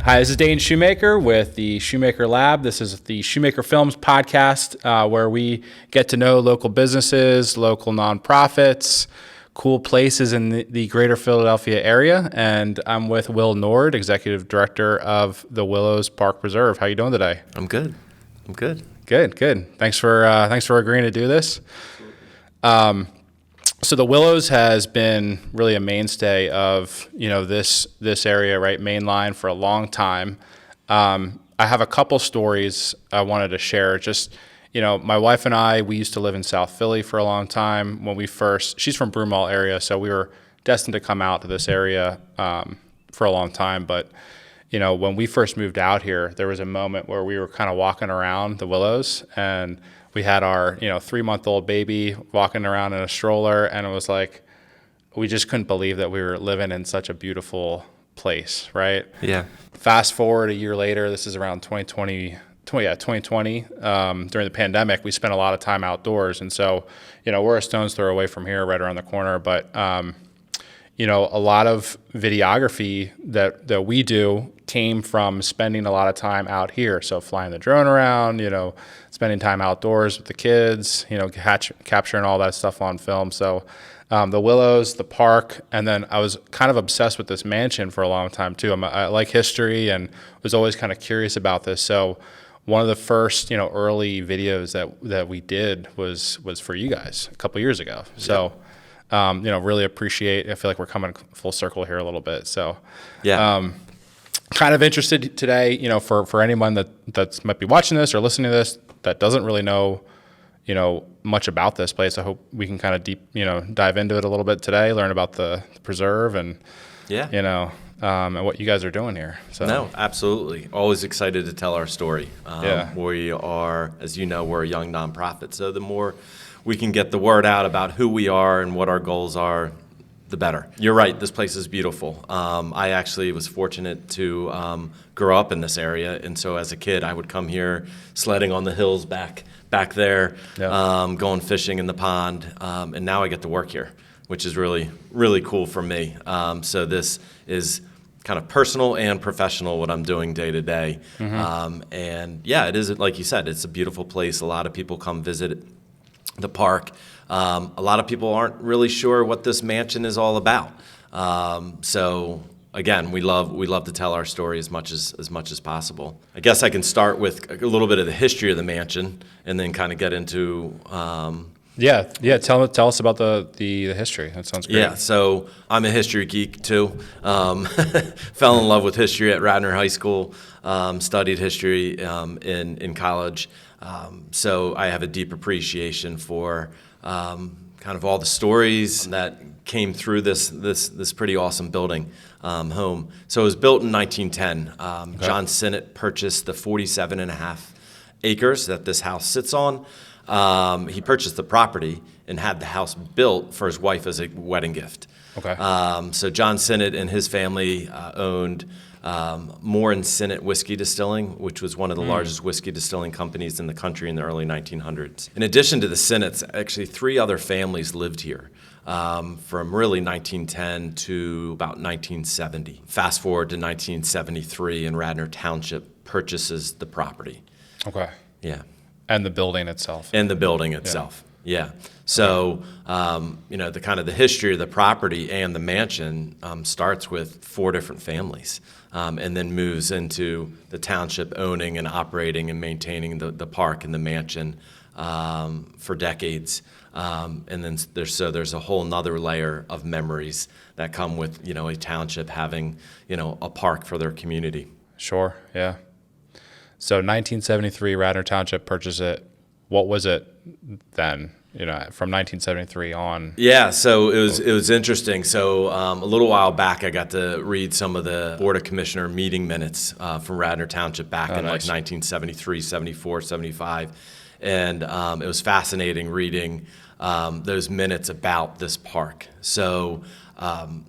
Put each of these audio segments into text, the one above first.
Hi, this is Dane Shoemaker with the Shoemaker Lab. This is the Shoemaker Films podcast where we get to know local businesses, local nonprofits, cool places in the greater Philadelphia area. And I'm with Will Nord, Executive Director of the Willows Park Preserve. How you doing today? I'm good. Good. Thanks for agreeing to do this. So the Willows has been really a mainstay of, this area, right, main line for a long time. I have a couple stories I wanted to share. Just, my wife and I, we used to live in South Philly for a long time. She's from Broomall area, so we were destined to come out to this area for a long time. But, when we first moved out here, there was a moment where we were kind of walking around the Willows, and we had our, 3-month-old baby walking around in a stroller, and it was like, we just couldn't believe that we were living in such a beautiful place, right? Yeah. Fast forward a year later, this is around 2020, during the pandemic, we spent a lot of time outdoors. And so, we're a stone's throw away from here, right around the corner. But, a lot of videography that we do came from spending a lot of time out here. So flying the drone around, spending time outdoors with the kids, capturing all that stuff on film. So the Willows, the park, and then I was kind of obsessed with this mansion for a long time too. I like history and was always kind of curious about this. So one of the first, early videos that we did was for you guys a couple years ago. So, really appreciate. I feel like we're coming full circle here a little bit. So, yeah. Kind of interested today, for anyone that might be watching this or listening to this that doesn't really know, much about this place. I hope we can kind of dive into it a little bit today, learn about the preserve and, and what you guys are doing here. So. No, absolutely. Always excited to tell our story. We are, as you know, we're a young nonprofit. So the more we can get the word out about who we are and what our goals are, the better. You're right. This place is beautiful. I actually was fortunate to grow up in this area, and so as a kid, I would come here sledding on the hills back there, going fishing in the pond, and now I get to work here, which is really, really cool for me. So this is kind of personal and professional what I'm doing day to day. And yeah, it is, like you said, it's a beautiful place. A lot of people come visit the park. A lot of people aren't really sure what this mansion is all about. So again, we love to tell our story as much as possible. I guess I can start with a little bit of the history of the mansion, and then kind of get into. Tell us about the history. That sounds great. Yeah, so I'm a history geek too. Fell in love with history at Radnor High School. Studied history in college. So I have a deep appreciation for kind of all the stories that came through this pretty awesome building home. So it was built in 1910. Okay. John Sinnott purchased the 47.5 acres that this house sits on. He purchased the property and had the house built for his wife as a wedding gift. Okay. So John Sinnott and his family owned Moore and Sinnott Whiskey Distilling, which was one of the largest whiskey distilling companies in the country in the early 1900s. In addition to the Sinnotts, actually 3 other families lived here from really 1910 to about 1970. Fast forward to 1973, and Radnor Township purchases the property. Okay. Yeah. And the building itself. Yeah. So, the kind of the history of the property and the mansion starts with 4 different families, and then moves into the township owning and operating and maintaining the park and the mansion for decades. And then there's a whole nother layer of memories that come with, a township having, a park for their community. Sure, yeah. So 1973, Radnor Township purchased it. What was it then? From 1973 on. Yeah, so it was interesting. So a little while back, I got to read some of the Board of Commissioner meeting minutes from Radnor Township back in like 1973, 74, 75. And it was fascinating reading those minutes about this park. So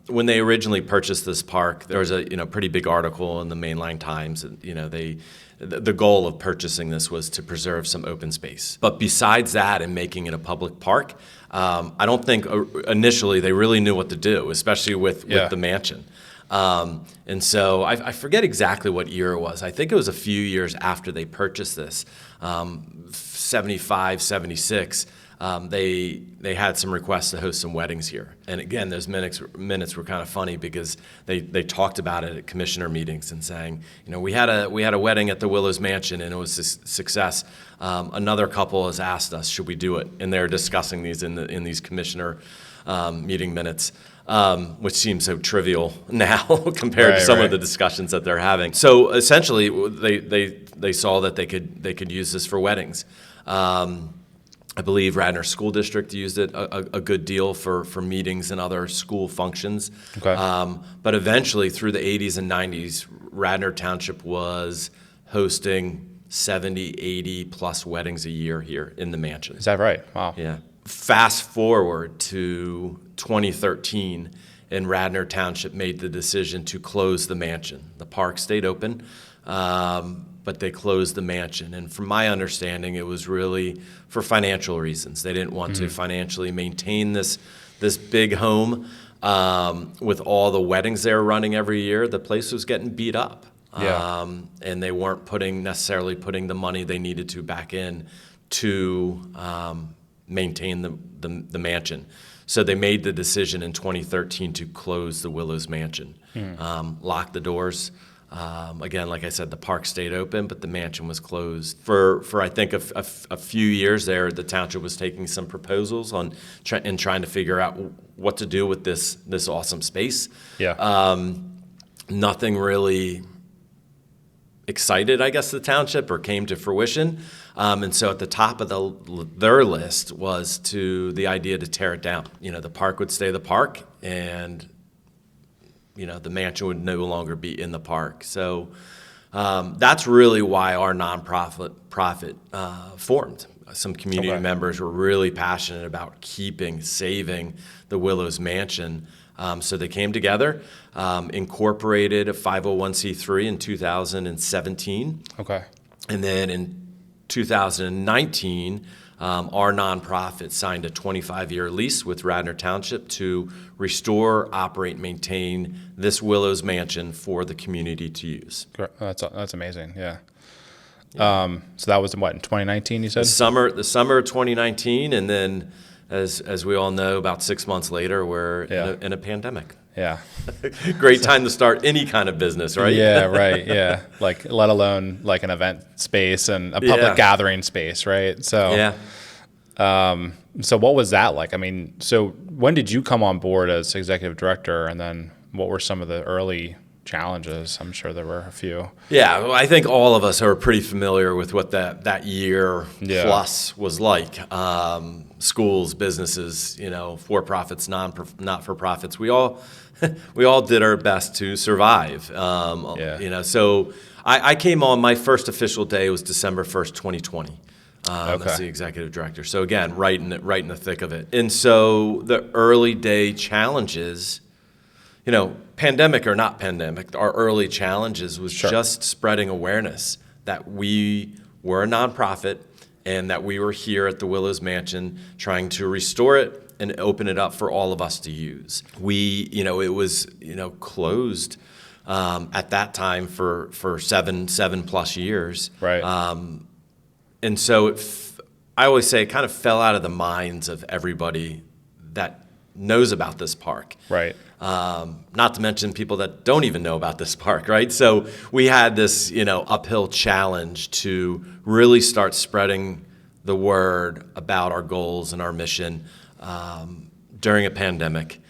When they originally purchased this park, there was a pretty big article in the Mainline Times. The goal of purchasing this was to preserve some open space. But besides that and making it a public park, I don't think initially they really knew what to do, especially with the mansion. And so I forget exactly what year it was. I think it was a few years after they purchased this, 75, 76. They had some requests to host some weddings here. And again, those minutes were kind of funny because they talked about it at commissioner meetings and saying, we had a wedding at the Willows Mansion and it was a success. Another couple has asked us, should we do it? And they're discussing these in these commissioner meeting minutes. Which seems so trivial now compared to some of the discussions that they're having. So essentially, they saw that they could use this for weddings. I believe Radnor School District used it a good deal for meetings and other school functions. Okay. But eventually, through the 80s and 90s, Radnor Township was hosting 70, 80 plus weddings a year here in the mansion. Is that right? Wow. Yeah. Fast forward to 2013, and Radnor Township made the decision to close the mansion. The park stayed open, but they closed the mansion. And from my understanding, it was really for financial reasons. They didn't want to financially maintain this big home with all the weddings they were running every year. The place was getting beat up, and they weren't necessarily putting the money they needed to back in to maintain the mansion. So they made the decision in 2013 to close the Willows Mansion, lock the doors. Again, like I said, the park stayed open, but the mansion was closed. For I think a few years there, the township was taking some proposals and trying to figure out what to do with this awesome space. Yeah. Nothing really excited, I guess, the township or came to fruition. And so at the top of their list was the idea to tear it down. The park would stay the park, and the mansion would no longer be in the park. So that's really why our nonprofit formed. Some community members were really passionate about saving the Willows Mansion. So they came together, incorporated a 501c3 in 2017. Okay. And then in 2019, our nonprofit signed a 25-year lease with Radnor Township to restore, operate, maintain this Willows Mansion for the community to use. That's amazing. Yeah. So that was in 2019, you said? The summer of 2019, and then as we all know, about 6 months later, we're in a pandemic. Yeah. Great time to start any kind of business, right? Yeah, right. Yeah. Let alone an event space and a public gathering space, right? So, so what was that like? I mean, so when did you come on board as executive director, and then what were some of the early challenges? I'm sure there were a few. Yeah, well, I think all of us are pretty familiar with what that year plus was like. Schools, businesses, for-profits, not-for-profits. We all did our best to survive. So I came on, my first official day was December 1st, 2020. As the executive director. So again, right in the thick of it. And so the early day challenges, pandemic or not pandemic, our early challenges was just spreading awareness that we were a nonprofit and that we were here at the Willows Mansion trying to restore it and open it up for all of us to use. It was, closed at that time for seven plus years. Right. And so I always say it kind of fell out of the minds of everybody that knows about this park. Right. Not to mention people that don't even know about this park, right? So we had this, uphill challenge to really start spreading the word about our goals and our mission during a pandemic,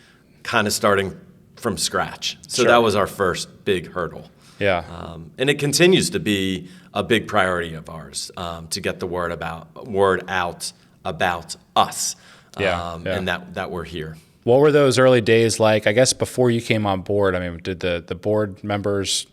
kind of starting from scratch. So that was our first big hurdle. Yeah. And it continues to be a big priority of ours to get the word out about us and that we're here. What were those early days like? I guess before you came on board, I mean, did the board members,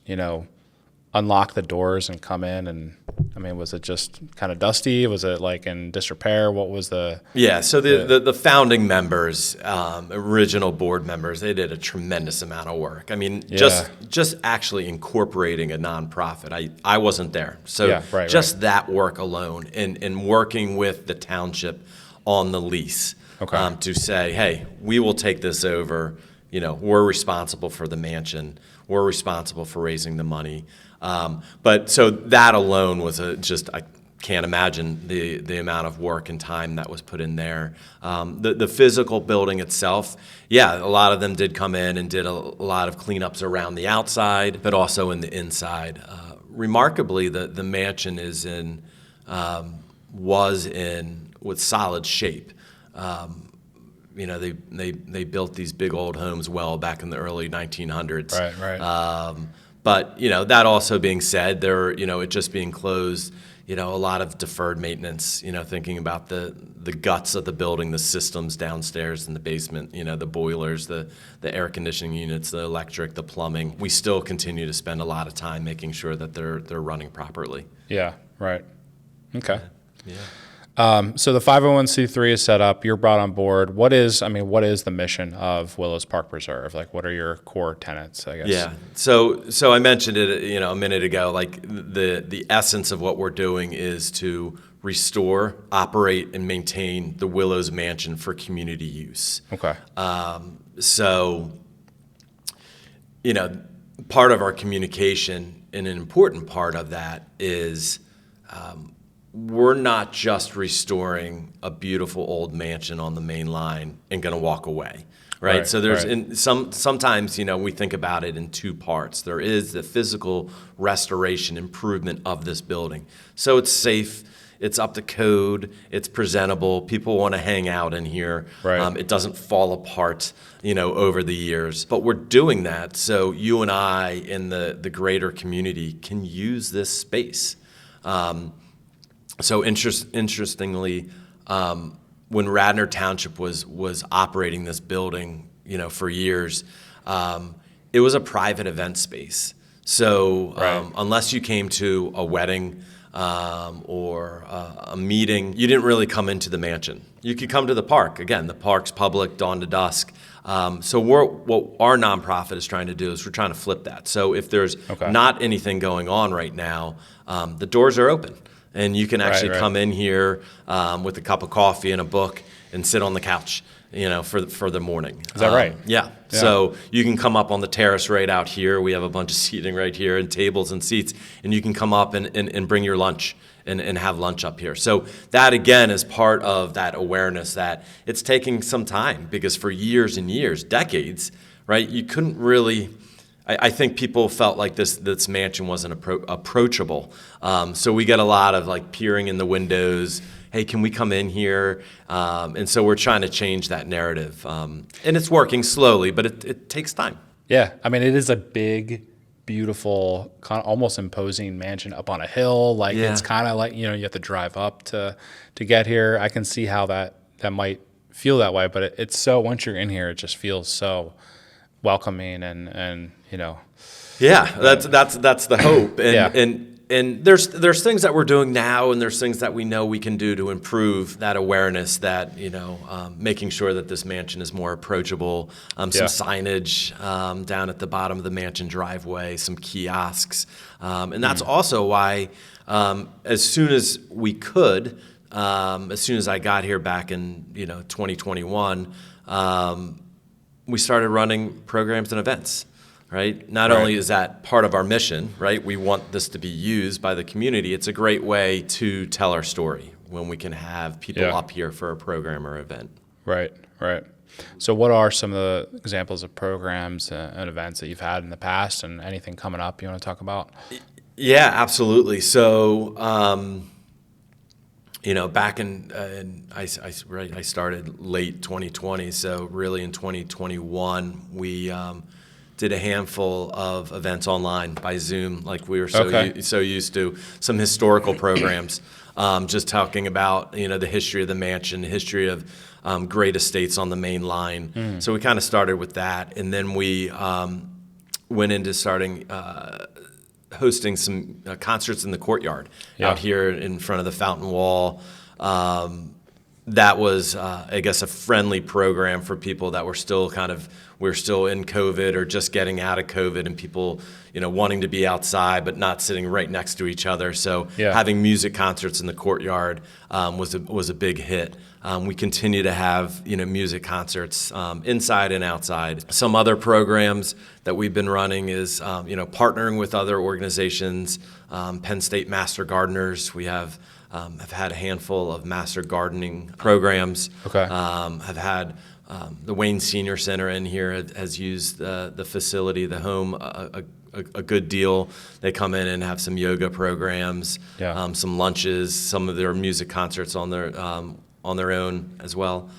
unlock the doors and come in? And I mean, was it just kind of dusty? Was it like in disrepair? What was the? Yeah, so the founding members, original board members, they did a tremendous amount of work. I mean, just actually incorporating a nonprofit. I wasn't there, so that work alone, and working with the township on the lease, to say, hey, we will take this over. You know, we're responsible for the mansion. We're responsible for raising the money. But so that alone was I can't imagine the amount of work and time that was put in there. The physical building itself, a lot of them did come in and did a lot of cleanups around the outside, but also in the inside. Remarkably, the mansion was in with solid shape. You know, they built these big old homes well back in the early 1900s. Right. But, you know, that also being said, it just being closed, you know, a lot of deferred maintenance, you know, thinking about the guts of the building, the systems downstairs in the basement, you know, the boilers, the air conditioning units, the electric, the plumbing. We still continue to spend a lot of time making sure that they're running properly. Yeah, right. Okay. Yeah. So the 501c3 is set up. You're brought on board. What is the mission of Willows Park Preserve? Like, what are your core tenets, I guess? Yeah. So I mentioned it, you know, a minute ago. Like the essence of what we're doing is to restore, operate, and maintain the Willows Mansion for community use. Okay. So, you know, part of our communication and an important part of that is. We're not just restoring a beautiful old mansion on the main line and going to walk away, right? So there's sometimes, you know, we think about it in two parts. There is the physical restoration improvement of this building. So it's safe, it's up to code, it's presentable, people want to hang out in here. Right. It doesn't fall apart, you know, over the years. But we're doing that so you and I in the greater community can use this space. So interestingly, when Radnor Township was operating this building, you know, for years, it was a private event space. So unless you came to a wedding or a meeting, you didn't really come into the mansion. You could come to the park. Again, the park's public, dawn to dusk. So what our nonprofit is trying to do is we're trying to flip that. So if there's not anything going on right now, the doors are open. And you can actually come in here with a cup of coffee and a book and sit on the couch, you know, for the morning. Is that right? Yeah. So you can come up on the terrace right out here. We have a bunch of seating right here and tables and seats. And you can come up and bring your lunch and have lunch up here. So that, again, is part of that awareness that it's taking some time because for years and years, decades, right, you couldn't really... I think people felt like this mansion wasn't approachable. So we get a lot of like peering in the windows. Hey, can we come in here? And so we're trying to change that narrative. And it's working slowly, but it takes time. Yeah. I mean, it is a big, beautiful, kind of almost imposing mansion up on a hill. Like it's kind of like, you know, you have to drive up to get here. I can see how that might feel that way, but it's so, once you're in here, it just feels so welcoming and you know. Yeah, that's the hope. And there's things that we're doing now, and there's things that we know we can do to improve that awareness. That, you know, making sure that this mansion is more approachable. Some signage down at the bottom of the mansion driveway, some kiosks, and that's also why as soon as we could, as soon as I got here back in 2021. We started running programs and events, right? Not only is that part of our mission, right? We want this to be used by the community. It's a great way to tell our story when we can have people up here for a program or event. Right. So what are some of the examples of programs and events that you've had in the past, and anything coming up you want to talk about? Yeah, absolutely. So, you know, back I started late 2020, so really in 2021, we did a handful of events online by Zoom, like we were so used to. Some historical programs, just talking about, you know, the history of the mansion, the history of great estates on the main line. So we kind of started with that, and then we went into starting hosting some concerts in the courtyard Yeah. out here in front of the fountain wall. That was, I guess, a friendly program for people that were still we're still in COVID or just getting out of COVID, and people, wanting to be outside but not sitting right next to each other. So Yeah. having music concerts in the courtyard was a big hit. We continue to have, music concerts inside and outside. Some other programs that we've been running is, partnering with other organizations. Penn State Master Gardeners. We have had a handful of master gardening programs. Okay. Have had the Wayne Senior Center in here has used the facility, the home, a good deal. They come in and have some yoga programs, Yeah. some lunches, some of their music concerts on their own as well.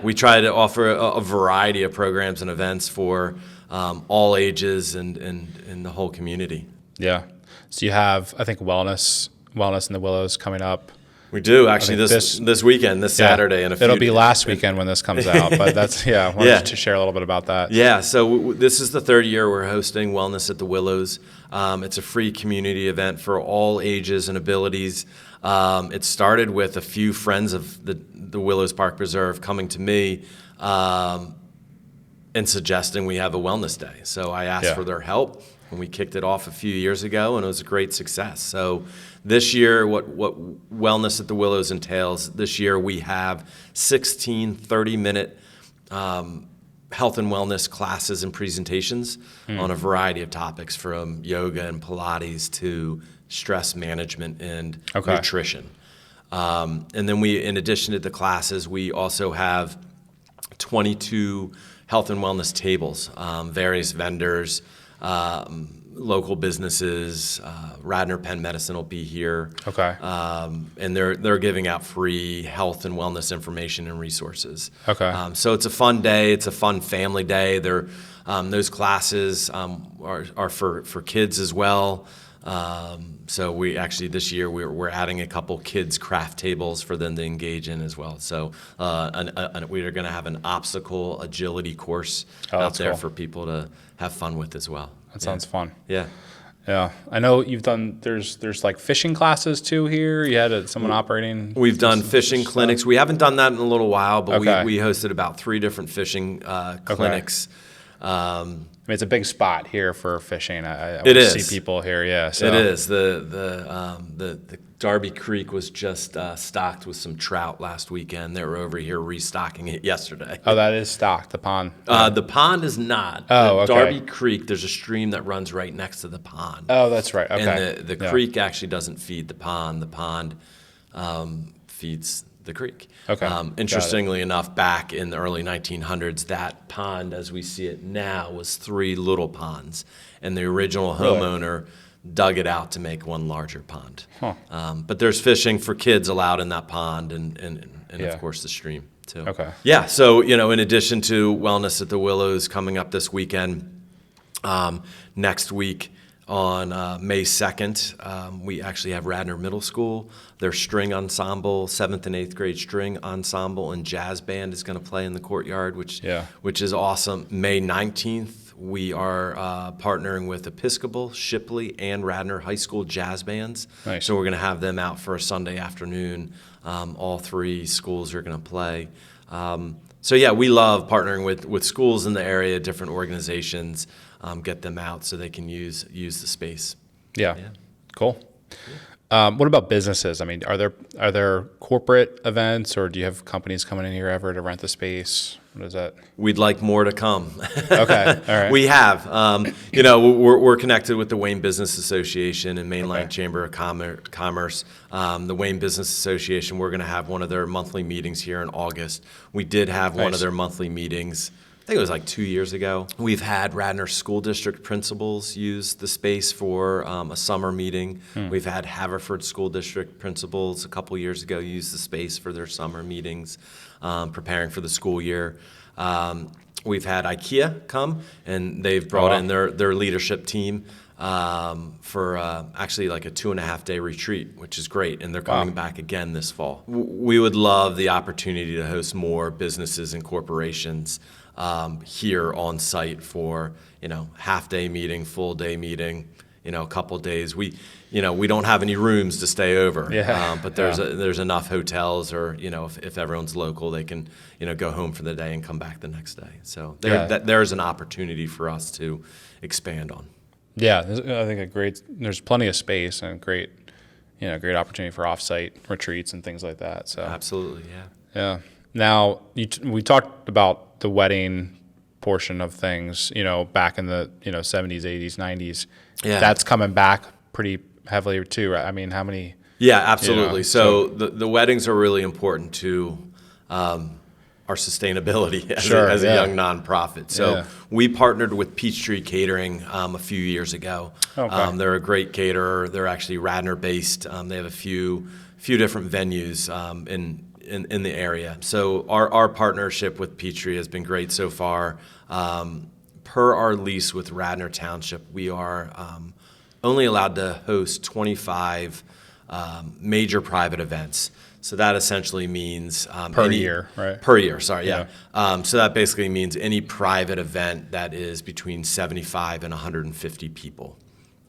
We try to offer a variety of programs and events for all ages and the whole community. Yeah. So you have, I think, wellness in the Willows coming up. We do actually think this weekend, this Saturday, and it'll be last weekend when this comes out. But that's I wanted to share a little bit about that. Yeah. So this is the third year we're hosting Wellness at the Willows. It's a free community event for all ages and abilities. It started with a few friends of the Willows Park Preserve coming to me and suggesting we have a wellness day. So I asked for their help, and we kicked it off a few years ago, and it was a great success. So this year, what Wellness at the Willows entails, this year we have 16 30-minute health and wellness classes and presentations on a variety of topics, from yoga and Pilates to stress management and nutrition. And then in addition to the classes, we also have 22 health and wellness tables, various vendors, local businesses. Radnor Penn Medicine will be here. Okay. And they're giving out free health and wellness information and resources. Okay. So it's a fun day. It's a fun family day. Those classes are for kids as well. So we actually this year we're adding a couple kids craft tables for them to engage in as well. So we are going to have an obstacle agility course out there for people to have fun with as well. That sounds fun. Yeah. Yeah, I know you've done. There's like fishing classes too here. You had someone operating. We've done fishing clinics. We haven't done that in a little while, but Okay. we hosted about 3 different fishing clinics. I mean, it's a big spot here for fishing. I It always is. see people here. Yeah, so. It is. The Darby Creek was just stocked with some trout last weekend. They were over here restocking it yesterday. Oh, that is stocked. The pond. The pond is not. Oh, okay. Darby Creek, there's a stream that runs right next to the pond. Oh, that's right. Okay. And the creek actually doesn't feed the pond. The pond feeds the creek. Okay. Got Interestingly enough, back in the early 1900s, that pond, as we see it now, was 3 little ponds. And the original homeowner dug it out to make one larger pond. Huh. But there's fishing for kids allowed in that pond and of course, the stream, too. Okay. Yeah, so, in addition to Wellness at the Willows coming up this weekend, next week on May 2nd, we actually have Radnor Middle School. Their string ensemble, 7th and 8th grade string ensemble and jazz band is going to play in the courtyard, which is awesome. May 19th, we are partnering with Episcopal, Shipley, and Radnor High School jazz bands. Nice. So we're going to have them out for a Sunday afternoon. All 3 schools are going to play. We love partnering with schools in the area, different organizations, get them out so they can use the space. Yeah. Cool. What about businesses? I mean, are there corporate events, or do you have companies coming in here ever to rent the space? What is that? We'd like more to come. Okay, all right. We have. We're connected with the Wayne Business Association and Mainline Chamber of Commerce. The Wayne Business Association, we're going to have one of their monthly meetings here in August. We did have one of their monthly meetings, I think it was like 2 years ago. We've had Radnor School District principals use the space for a summer meeting. We've had Haverford School District principals a couple years ago use the space for their summer meetings, preparing for the school year. We've had IKEA come, and they've brought in their leadership team for actually like a 2.5-day retreat, which is great, and they're coming back again this fall. We would love the opportunity to host more businesses and corporations here on site for, half-day meeting, full-day meeting, a couple days. We don't have any rooms to stay over, but there's enough hotels, or if everyone's local, they can go home for the day and come back the next day. So there's an opportunity for us to expand on. Yeah, I think there's plenty of space and great opportunity for off-site retreats and things like that. So absolutely, yeah. Now we talked about the wedding portion of things, back in the 70s, 80s, 90s. Yeah, that's coming back pretty heavily too, right? I mean, how many? Yeah, absolutely. So the weddings are really important to our sustainability as a young nonprofit. So we partnered with Peachtree Catering a few years ago. Okay. They're a great caterer. They're actually Radnor based. They have a few different venues in the area. So our partnership with Peachtree has been great so far. Per our lease with Radnor Township, we are only allowed to host 25 major private events. So that essentially means per year, right? Per year, sorry, yeah. So that basically means any private event that is between 75 and 150 people.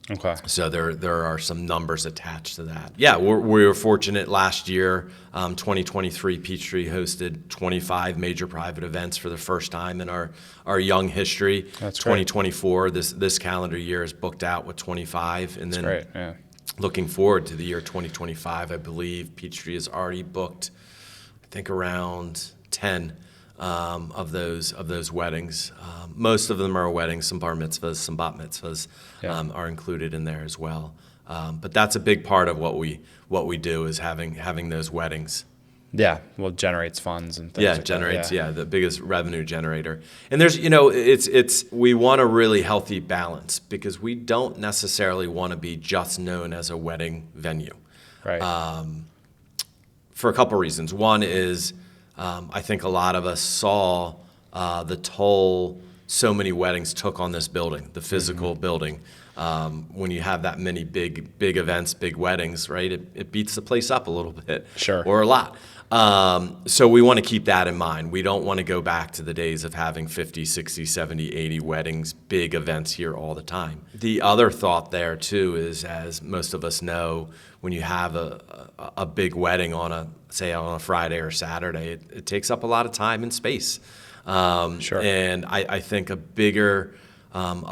Okay. So there are some numbers attached to that. Yeah, we were fortunate last year, 2023, Peachtree hosted 25 major private events for the first time in our young history. That's 2024, this calendar year is booked out with 25. And then great, yeah. Looking forward to the year 2025, I believe Peachtree has already booked, I think, around 10 of those weddings. Most of them are weddings, some bar mitzvahs, some bat mitzvahs are included in there as well. But that's a big part of what we do is having those weddings. Yeah, well, it generates funds and things. Yeah, like it generates that, the biggest revenue generator. And there's we want a really healthy balance because we don't necessarily want to be just known as a wedding venue. Right. For a couple reasons. One is I think a lot of us saw the toll so many weddings took on this building, the physical building. When you have that many big events, big weddings, right, it beats the place up a little bit. Sure. Or a lot. So we want to keep that in mind. We don't want to go back to the days of having 50, 60, 70, 80 weddings, big events here all the time. The other thought there, too, is, as most of us know, when you have a big wedding on a Friday or Saturday, it takes up a lot of time and space. Sure. And I think a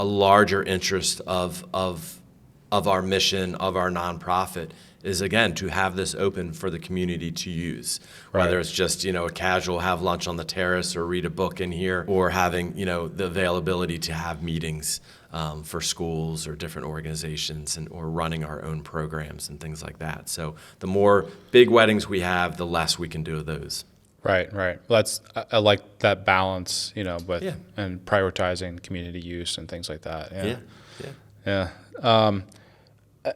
larger interest of our mission, of our nonprofit, is, again, to have this open for the community to use. Right. Whether it's just, a casual have lunch on the terrace or read a book in here, or having, the availability to have meetings for schools or different organizations or running our own programs and things like that. So the more big weddings we have, the less we can do of those. Right. Well, I like that balance, with and prioritizing community use and things like that. Yeah.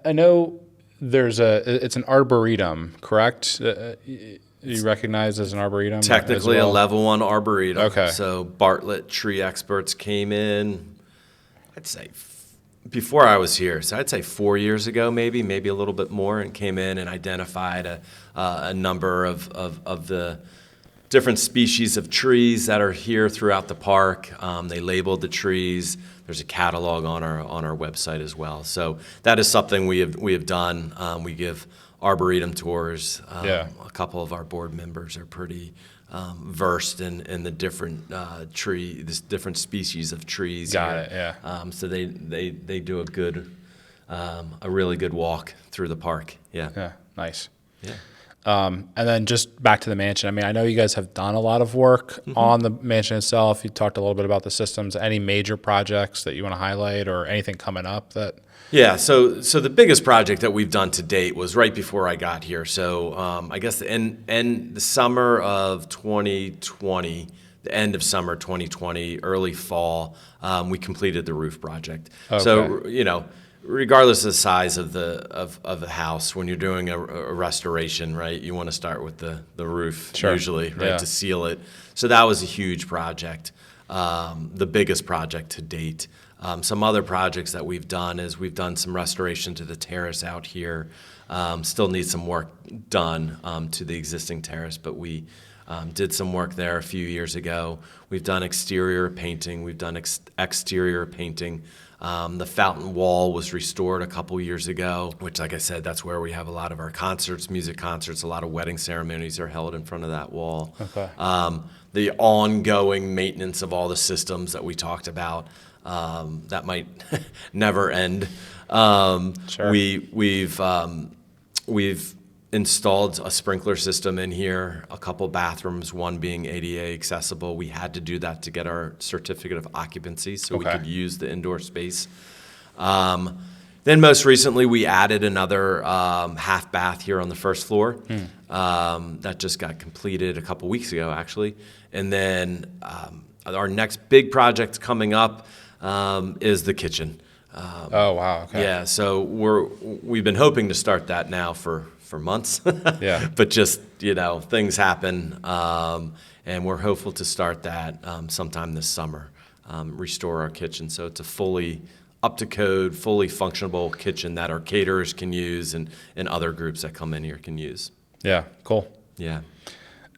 I know it's an arboretum, correct? You recognize as an arboretum? Technically a level 1 arboretum. Okay. So Bartlett tree experts came in, I'd say before I was here, so I'd say 4 years ago, maybe a little bit more, and came in and identified a number of the different species of trees that are here throughout the park. They labeled the trees. There's a catalog on our website as well. So that is something we have done. We give arboretum tours. A couple of our board members are pretty versed in the different different species of trees. Got it. Yeah. So they do a really good walk through the park. Yeah. Yeah. Nice. Yeah. And then just back to the mansion. I mean, I know you guys have done a lot of work on the mansion itself. You talked a little bit about the systems. Any major projects that you want to highlight or anything coming up that? Yeah, so the biggest project that we've done to date was right before I got here. So I guess in the summer of 2020, the end of summer 2020, early fall, we completed the roof project. Okay. So, regardless of the size of the house, when you're doing a restoration, right, you want to start with the roof usually, right, to seal it. So that was a huge project, the biggest project to date. Some other projects that we've done is we've done some restoration to the terrace out here. Still need some work done to the existing terrace, but we Did some work there a few years ago. We've done exterior painting. We've done exterior painting. The fountain wall was restored a couple years ago, which, like I said, that's where we have a lot of our concerts, music concerts. A lot of wedding ceremonies are held in front of that wall. Okay. The ongoing maintenance of all the systems that we talked about, that might never end. Sure. We've installed a sprinkler system in here, a couple bathrooms, one being ADA accessible. We had to do that to get our certificate of occupancy so we Okay. could use the indoor space. Then most recently, we added another half bath here on the first floor. That just got completed a couple weeks ago, actually. And then our next big project coming up is the kitchen. Oh, wow. Okay. Yeah, so we've been hoping to start that now for months. Yeah. But just, things happen, and we're hopeful to start that sometime this summer, restore our kitchen. So it's a fully up to code, fully functional kitchen that our caterers can use and other groups that come in here can use. Yeah. Cool. Yeah.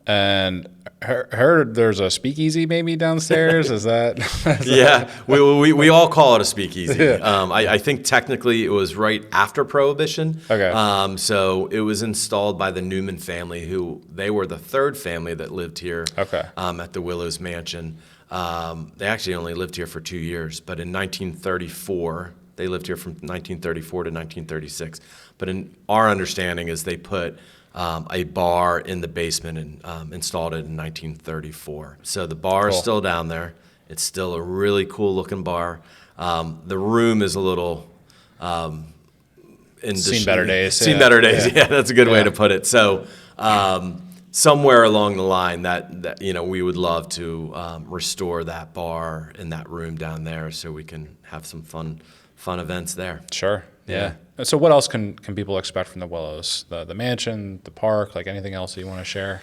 And heard there's a speakeasy maybe downstairs. Is that? Yeah, we all call it a speakeasy. Yeah. I think technically it was right after Prohibition. Okay. So it was installed by the Newman family, they were the third family that lived here. Okay. At the Willows Mansion. They actually only lived here for 2 years, but in 1934, they lived here from 1934 to 1936. But in our understanding is they put a bar in the basement and installed it in 1934. So the bar is Cool. still down there. It's still a really cool looking bar. The room is a little Seen better days. Seen Yeah. better days. Yeah. Yeah, that's a good way Yeah. to put it. So somewhere along the line that we would love to restore that bar in that room down there so we can have some fun events there. Sure. Yeah. So what else can people expect from the Willows? The mansion, the park, like anything else that you want to share?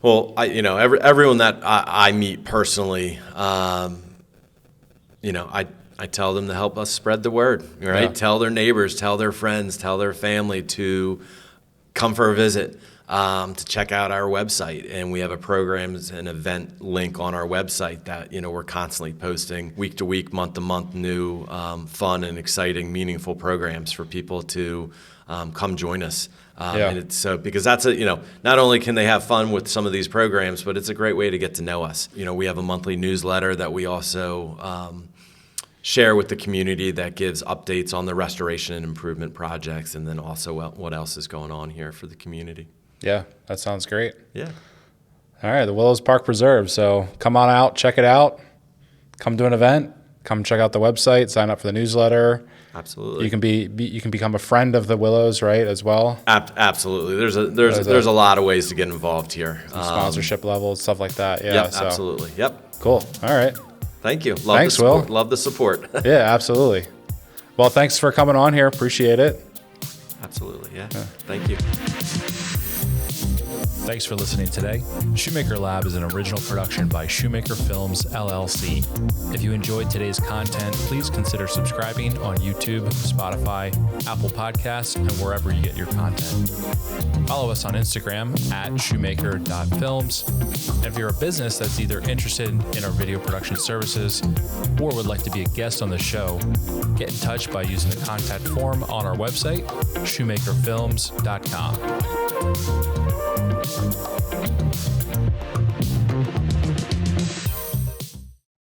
Well, everyone that I meet personally, I tell them to help us spread the word, right? Yeah. Tell their neighbors, tell their friends, tell their family to come for a visit, to check out our website. And we have a programs and event link on our website that, we're constantly posting week to week, month to month, new fun and exciting, meaningful programs for people to come join us. Yeah. And it's because that's not only can they have fun with some of these programs, but it's a great way to get to know us. We have a monthly newsletter that we also share with the community that gives updates on the restoration and improvement projects, and then also what else is going on here for the community. Yeah, that sounds great. Yeah. All right, the Willows Park Preserve. So come on out, check it out. Come to an event. Come check out the website. Sign up for the newsletter. Absolutely. You can become a friend of the Willows, right, as well. Absolutely. There's a lot of ways to get involved here. Sponsorship levels, stuff like that. Yeah. Yep. So, Absolutely. Yep. cool. All right. Thank you. Thanks, the support. Will. Love the support. Yeah, absolutely. Well, thanks for coming on here. Appreciate it. Absolutely. Yeah. Thank you. Thanks for listening today. Shoemaker Lab is an original production by Shoemaker Films, LLC. If you enjoyed today's content, please consider subscribing on YouTube, Spotify, Apple Podcasts, and wherever you get your content. Follow us on Instagram at shoemaker.films. And if you're a business that's either interested in our video production services or would like to be a guest on the show, get in touch by using the contact form on our website, shoemakerfilms.com.